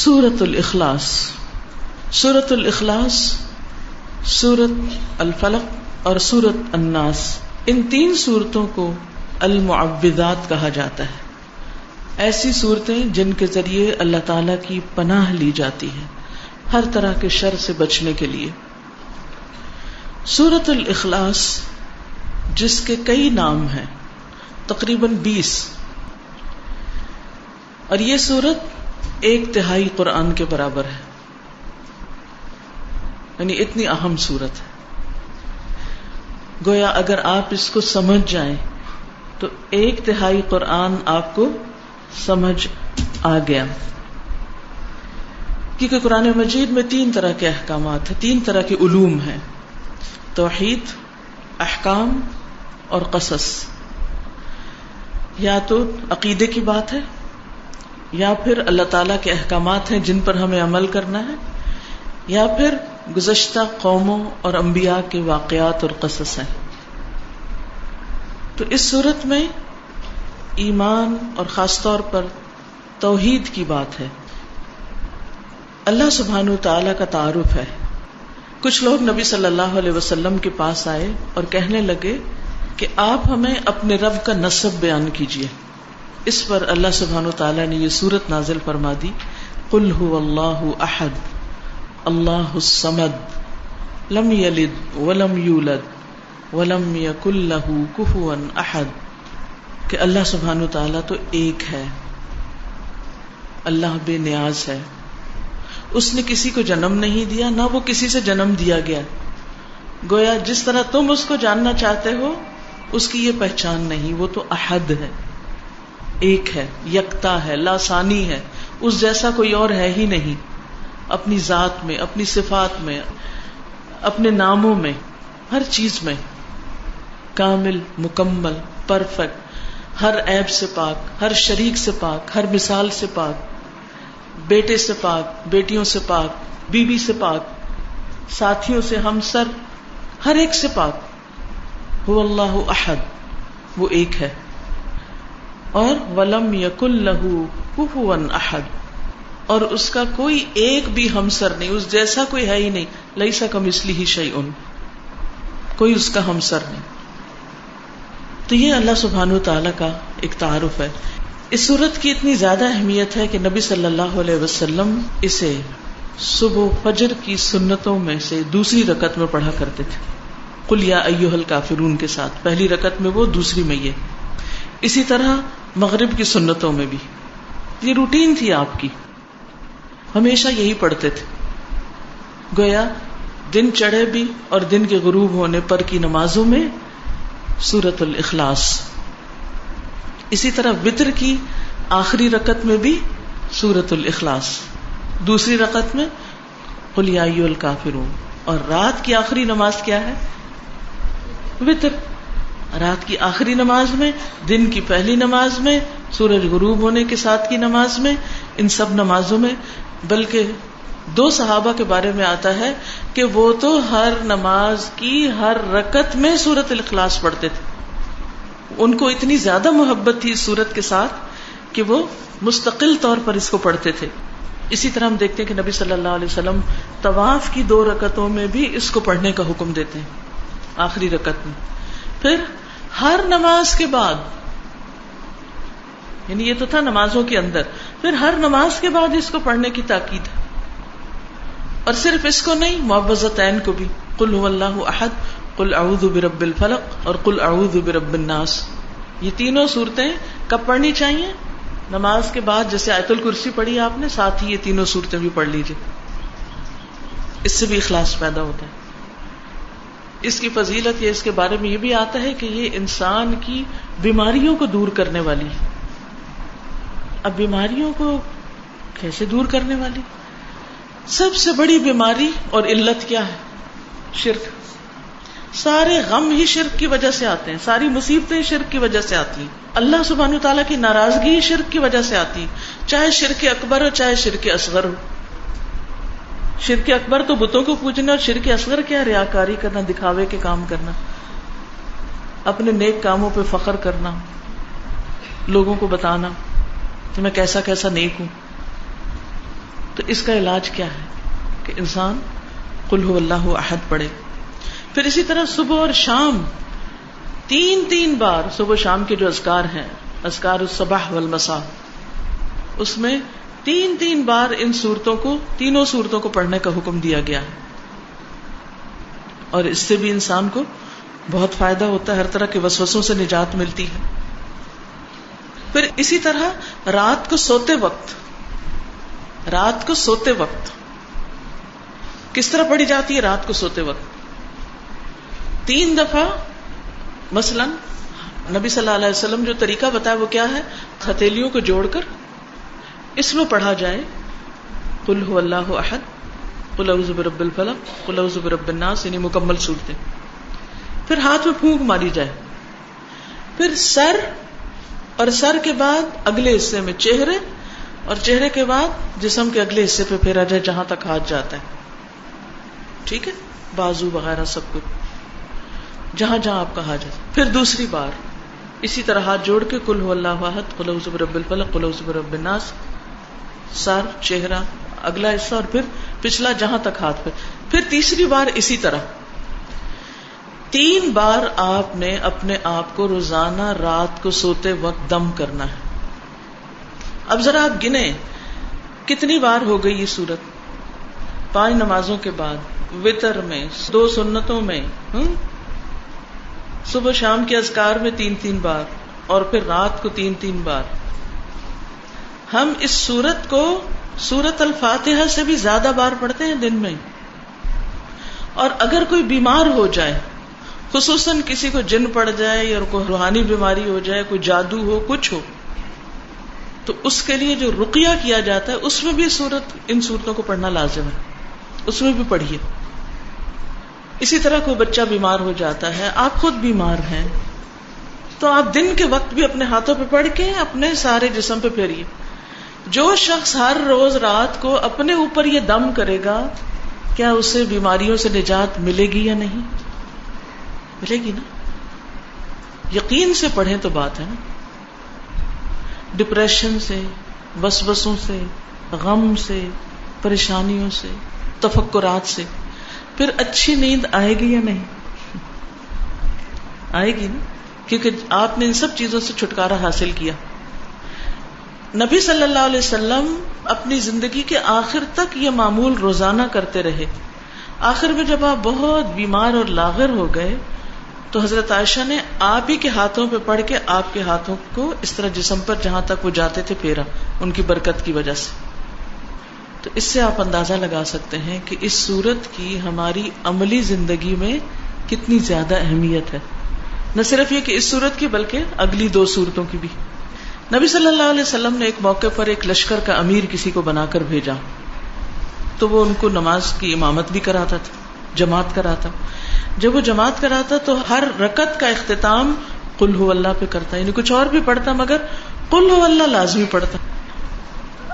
سورۃ الاخلاص. سورۃ الاخلاص، سورۃ الفلق اور سورۃ الناس، ان تین سورتوں کو المعوذات کہا جاتا ہے. ایسی صورتیں جن کے ذریعے اللہ تعالی کی پناہ لی جاتی ہے ہر طرح کے شر سے بچنے کے لیے. سورۃ الاخلاص جس کے کئی نام ہیں، تقریباً 20، اور یہ سورت 1/3 قرآن کے برابر ہے، یعنی اتنی اہم سورت ہے. گویا اگر آپ اس کو سمجھ جائیں تو 1/3 قرآن آپ کو سمجھ آ گیا. کیونکہ قرآن مجید میں 3 طرح کے احکامات ہیں، 3 طرح کے علوم ہیں: توحید، احکام اور قصص. یا تو عقیدے کی بات ہے، یا پھر اللہ تعالیٰ کے احکامات ہیں جن پر ہمیں عمل کرنا ہے، یا پھر گزشتہ قوموں اور انبیاء کے واقعات اور قصص ہیں. تو اس صورت میں ایمان اور خاص طور پر توحید کی بات ہے. اللہ سبحانہ وتعالی کا تعارف ہے. کچھ لوگ نبی صلی اللہ علیہ وسلم کے پاس آئے اور کہنے لگے کہ آپ ہمیں اپنے رب کا نسب بیان کیجیے. اس پر اللہ سبحانہ وتعالی نے یہ سورت نازل فرما دی: قل هو اللہ احد اللہ الصمد لم یلد ولم یولد ولم یکن لہ کفوا احد. کہ اللہ سبحانہ وتعالی تو ایک ہے، اللہ بے نیاز ہے، اس نے کسی کو جنم نہیں دیا، نہ وہ کسی سے جنم دیا گیا. گویا جس طرح تم اس کو جاننا چاہتے ہو اس کی یہ پہچان نہیں. وہ تو احد ہے، ایک ہے، یکتا ہے، لاثانی ہے، اس جیسا کوئی اور ہے ہی نہیں. اپنی ذات میں، اپنی صفات میں، اپنے ناموں میں، ہر چیز میں کامل، مکمل، پرفیکٹ، ہر عیب سے پاک، ہر شریک سے پاک، ہر مثال سے پاک، بیٹے سے پاک، بیٹیوں سے پاک، بیوی سے پاک، ساتھیوں سے، ہمسر، ہر ایک سے پاک. هو اللہ احد، وہ ایک ہے. اور ولم یکن لہ کفوا احد، اور اس کا کوئی ایک بھی ہمسر نہیں، اس جیسا کوئی ہے ہی نہیں. لیس کمثلہ شیء، کوئی اس کا ہمسر نہیں. تو یہ اللہ سبحانہ وتعالی کا ایک تعارف ہے. اس سورت کی اتنی زیادہ اہمیت ہے کہ نبی صلی اللہ علیہ وسلم اسے صبح فجر کی سنتوں میں سے دوسری رکعت میں پڑھا کرتے تھے، قل یا ایھا الکافرون کے ساتھ. پہلی رکعت میں وہ، دوسری میں یہ. اسی طرح مغرب کی سنتوں میں بھی یہ روٹین تھی آپ کی، ہمیشہ یہی پڑھتے تھے. گویا دن چڑھے بھی اور دن کے غروب ہونے پر کی نمازوں میں سورۃ الاخلاص. اسی طرح وتر کی آخری رکعت میں بھی سورۃ الاخلاص، دوسری رکعت میں قل یا ایھا الکافرون. اور رات کی آخری نماز کیا ہے؟ وتر. رات کی آخری نماز میں، دن کی پہلی نماز میں، سورج غروب ہونے کے ساتھ کی نماز میں، ان سب نمازوں میں. بلکہ 2 صحابہ کے بارے میں آتا ہے کہ وہ تو ہر نماز کی ہر رکعت میں سورۃ الاخلاص پڑھتے تھے. ان کو اتنی زیادہ محبت تھی اس سورت کے ساتھ کہ وہ مستقل طور پر اس کو پڑھتے تھے. اسی طرح ہم دیکھتے ہیں کہ نبی صلی اللہ علیہ وسلم طواف کی 2 رکعتوں میں بھی اس کو پڑھنے کا حکم دیتے ہیں، آخری رکعت میں. پھر ہر نماز کے بعد، یعنی یہ تو تھا نمازوں کے اندر، پھر ہر نماز کے بعد اس کو پڑھنے کی تاکید ہے. اور صرف اس کو نہیں، معوذتین کو بھی، قل هو اللہ احد، قل اعوذ برب الفلق اور قل اعوذ برب الناس. یہ تینوں صورتیں کب پڑھنی چاہیے؟ نماز کے بعد. جیسے آیت الکرسی پڑھی آپ نے، ساتھ ہی یہ تینوں صورتیں بھی پڑھ لیجیے، اس سے بھی اخلاص پیدا ہوتا ہے. اس کی فضیلت، یہ اس کے بارے میں یہ بھی آتا ہے کہ یہ انسان کی بیماریوں کو دور کرنے والی ہے. اب بیماریوں کو کیسے دور کرنے والی؟ سب سے بڑی بیماری اور علت کیا ہے؟ شرک. سارے غم ہی شرک کی وجہ سے آتے ہیں، ساری مصیبتیں شرک کی وجہ سے آتی ہیں. اللہ سبحانہ وتعالیٰ کی ناراضگی شرک کی وجہ سے آتی، چاہے شرک اکبر ہو چاہے شرک اصغر ہو. شرک اکبر تو بتوں کو پوجنا، اور شرک اصغر کیا؟ ریاکاری کرنا، دکھاوے کے کام کرنا، اپنے نیک کاموں پہ فخر کرنا، لوگوں کو بتانا کہ میں کیسا کیسا نیک ہوں. تو اس کا علاج کیا ہے کہ انسان قل هو اللہ احد پڑھے. پھر اسی طرح صبح اور شام 3 بار صبح شام کے جو اذکار ہیں، اذکار الصباح والمساء، اس میں 3 بار ان سورتوں کو، تینوں سورتوں کو پڑھنے کا حکم دیا گیا ہے. اور اس سے بھی انسان کو بہت فائدہ ہوتا ہے، ہر طرح کے وسوسوں سے نجات ملتی ہے. پھر اسی طرح رات کو سوتے وقت کس طرح پڑھی جاتی ہے؟ رات کو سوتے وقت 3 دفعہ. مثلا نبی صلی اللہ علیہ وسلم جو طریقہ بتایا وہ کیا ہے؟ ہتھیلیوں کو جوڑ کر اس میں پڑھا جائے قل هو اللہ احد، قل اعوذ برب الفلق، قل اعوذ برب الناس، یعنی مکمل صورتیں. پھر ہاتھ میں پھونک ماری جائے. پھر سر، اور سر کے بعد اگلے حصے میں چہرے، اور چہرے کے بعد جسم کے اگلے حصے پہ پھیرا جائے جہاں تک ہاتھ جاتا ہے. ٹھیک ہے، بازو وغیرہ سب کچھ جہاں جہاں آپ کا ہاتھ جاتا ہے. پھر دوسری بار اسی طرح ہاتھ جوڑ کے قل هو اللہ احد، قل اعوذ برب الفلق، قل اعوذ برب الناس، سر، چہرہ، اگلا حصہ، اور پھر پچھلا جہاں تک ہاتھ پہ. پھر تیسری بار اسی طرح 3 بار آپ نے اپنے آپ کو روزانہ رات کو سوتے وقت دم کرنا ہے. اب ذرا آپ گنیں کتنی بار ہو گئی یہ سورت؟ 5 نمازوں کے بعد، وتر میں، 2 سنتوں میں، صبح شام کے اذکار میں 3 بار، اور پھر رات کو 3 بار. ہم اس سورت کو سورت الفاتحہ سے بھی زیادہ بار پڑھتے ہیں دن میں. اور اگر کوئی بیمار ہو جائے، خصوصاً کسی کو جن پڑ جائے یا کوئی روحانی بیماری ہو جائے، کوئی جادو ہو، کچھ ہو، تو اس کے لیے جو رقیہ کیا جاتا ہے اس میں بھی ان سورتوں کو پڑھنا لازم ہے، اس میں بھی پڑھیے. اسی طرح کوئی بچہ بیمار ہو جاتا ہے، آپ خود بیمار ہیں، تو آپ دن کے وقت بھی اپنے ہاتھوں پہ پڑھ کے اپنے سارے جسم پہ پھیریے. جو شخص ہر روز رات کو اپنے اوپر یہ دم کرے گا، کیا اسے بیماریوں سے نجات ملے گی یا نہیں؟ ملے گی نا. یقین سے پڑھیں تو بات ہے نا. ڈپریشن سے، وسوسوں سے، غم سے، پریشانیوں سے، تفکرات سے پھر اچھی نیند آئے گی یا نہیں؟ آئے گی نا، کیونکہ آپ نے ان سب چیزوں سے چھٹکارا حاصل کیا. نبی صلی اللہ علیہ وسلم اپنی زندگی کے آخر تک یہ معمول روزانہ کرتے رہے. آخر میں جب آپ بہت بیمار اور لاغر ہو گئے تو حضرت عائشہ نے آپ ہی کے ہاتھوں پہ پڑھ کے آپ کے ہاتھوں کو اس طرح جسم پر جہاں تک وہ جاتے تھے پھیرا، ان کی برکت کی وجہ سے. تو اس سے آپ اندازہ لگا سکتے ہیں کہ اس سورت کی ہماری عملی زندگی میں کتنی زیادہ اہمیت ہے. نہ صرف یہ کہ اس سورت کی بلکہ اگلی 2 سورتوں کی بھی. نبی صلی اللہ علیہ وسلم نے ایک موقع پر ایک لشکر کا امیر کسی کو بنا کر بھیجا، تو وہ ان کو نماز کی امامت بھی کراتا تھا، جماعت کراتا. جب وہ جماعت کراتا تو ہر رکعت کا اختتام قل هو اللہ پہ کرتا، یعنی کچھ اور بھی پڑھتا مگر قل هو اللہ لازمی پڑھتا.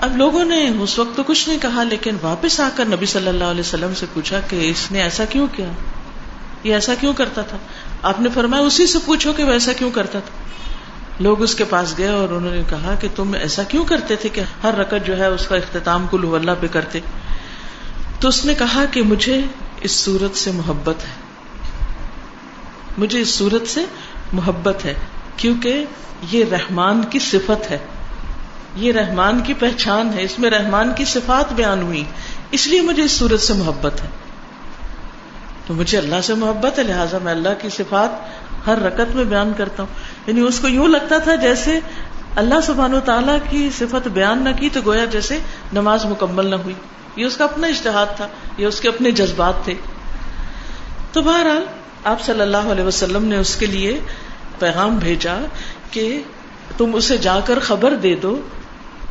اب لوگوں نے اس وقت تو کچھ نہیں کہا، لیکن واپس آ کر نبی صلی اللہ علیہ وسلم سے پوچھا کہ اس نے ایسا کیوں کیا، یہ ایسا کیوں کرتا تھا؟ آپ نے فرمایا اسی سے پوچھو کہ وہ ایسا کیوں کرتا تھا. لوگ اس کے پاس گئے اور انہوں نے کہا کہ تم ایسا کیوں کرتے تھے کہ ہر رکعت جو ہے اس کا اختتام قل هو اللہ پہ کرتے؟ تو اس نے کہا کہ مجھے اس سورت سے محبت ہے، مجھے اس سورت سے محبت ہے، کیونکہ یہ رحمان کی صفت ہے، یہ رحمان کی پہچان ہے، اس میں رحمان کی صفات بیان ہوئی، اس لیے مجھے اس سورت سے محبت ہے. تو مجھے اللہ سے محبت ہے، لہٰذا میں اللہ کی صفات ہر رکعت میں بیان کرتا ہوں. یعنی اس کو یوں لگتا تھا جیسے اللہ سبحانہ و تعالیٰ کی صفت بیان نہ کی تو گویا جیسے نماز مکمل نہ ہوئی. یہ اس کا اپنا اجتہاد تھا، یہ اس کے اپنے جذبات تھے. تو بہرحال آپ صلی اللہ علیہ وسلم نے اس کے لیے پیغام بھیجا کہ تم اسے جا کر خبر دے دو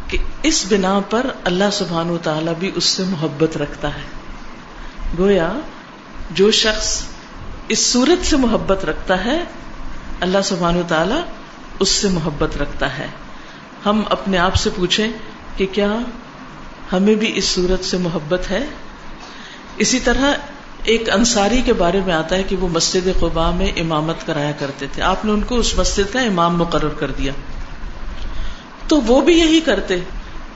کہ اس بنا پر اللہ سبحانہ و تعالیٰ بھی اس سے محبت رکھتا ہے. گویا جو شخص اس صورت سے محبت رکھتا ہے اللہ سبحانہ و تعالیٰ اس سے محبت رکھتا ہے. ہم اپنے آپ سے پوچھیں کہ کیا ہمیں بھی اس صورت سے محبت ہے؟ اسی طرح ایک انصاری کے بارے میں آتا ہے کہ وہ مسجد قباء میں امامت کرایا کرتے تھے. آپ نے ان کو اس مسجد کا امام مقرر کر دیا. تو وہ بھی یہی کرتے،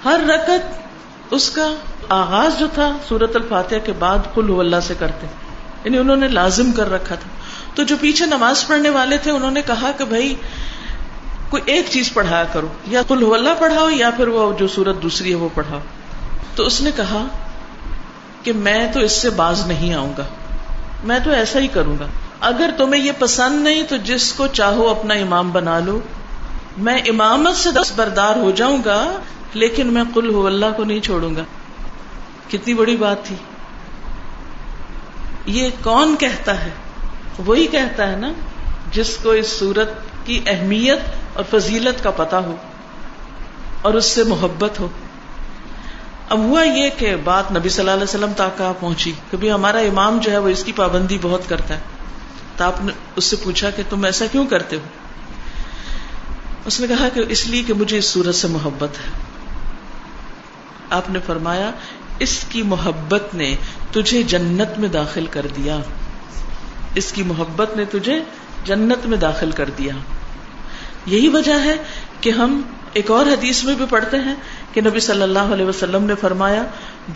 ہر رکعت اس کا آغاز جو تھا سورۃ الفاتحہ کے بعد قل هو اللہ سے کرتے، یعنی انہوں نے لازم کر رکھا تھا. تو جو پیچھے نماز پڑھنے والے تھے انہوں نے کہا کہ بھائی کوئی ایک چیز پڑھایا کرو، یا قل هو اللہ پڑھاؤ یا پھر وہ جو سورت دوسری ہے وہ پڑھاؤ. تو اس نے کہا کہ میں تو اس سے باز نہیں آؤں گا، میں تو ایسا ہی کروں گا. اگر تمہیں یہ پسند نہیں تو جس کو چاہو اپنا امام بنا لو، میں امامت سے دستبردار ہو جاؤں گا لیکن میں قل هو اللہ کو نہیں چھوڑوں گا. کتنی بڑی بات تھی. یہ کون کہتا ہے؟ وہی کہتا ہے نا جس کو اس سورت کی اہمیت اور فضیلت کا پتہ ہو اور اس سے محبت ہو. اب ہوا یہ کہ بات نبی صلی اللہ علیہ وسلم تک پہنچی کہ بھی ہمارا امام جو ہے وہ اس کی پابندی بہت کرتا ہے. تو آپ نے اس سے پوچھا کہ تم ایسا کیوں کرتے ہو؟ اس نے کہا کہ اس لیے کہ مجھے اس سورت سے محبت ہے. آپ نے فرمایا اس کی محبت نے تجھے جنت میں داخل کر دیا، اس کی محبت نے تجھے جنت میں داخل کر دیا. یہی وجہ ہے کہ ہم ایک اور حدیث میں بھی پڑھتے ہیں کہ نبی صلی اللہ علیہ وسلم نے فرمایا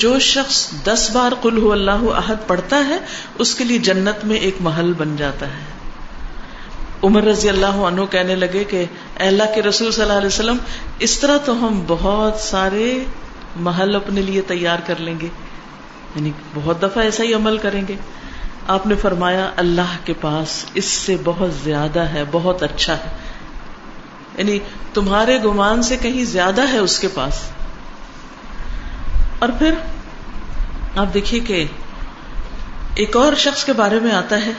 جو شخص 10 بار قل هو اللہ احد پڑھتا ہے اس کے لیے جنت میں ایک محل بن جاتا ہے. عمر رضی اللہ عنہ کہنے لگے کہ اے اللہ کے رسول صلی اللہ علیہ وسلم اس طرح تو ہم بہت سارے محل اپنے لیے تیار کر لیں گے، یعنی بہت دفعہ ایسا ہی عمل کریں گے. آپ نے فرمایا اللہ کے پاس اس سے بہت زیادہ ہے، بہت اچھا ہے، یعنی تمہارے گمان سے کہیں زیادہ ہے اس کے پاس. اور پھر آپ دیکھیے کہ ایک اور شخص کے بارے میں آتا ہے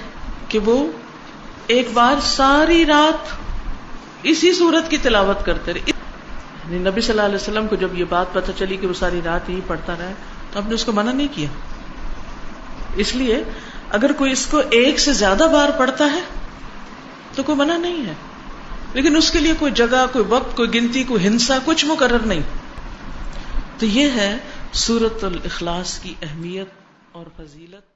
کہ وہ ایک بار ساری رات اسی سورت کی تلاوت کرتے رہے. یعنی نبی صلی اللہ علیہ وسلم کو جب یہ بات پتہ چلی کہ وہ ساری رات ہی پڑھتا رہا تو آپ نے اس کو منع نہیں کیا. اس لیے اگر کوئی اس کو ایک سے زیادہ بار پڑھتا ہے تو کوئی منع نہیں ہے، لیکن اس کے لیے کوئی جگہ، کوئی وقت، کوئی گنتی، کوئی ہنسا کچھ مقرر نہیں. تو یہ ہے سورۃ الاخلاص کی اہمیت اور فضیلت.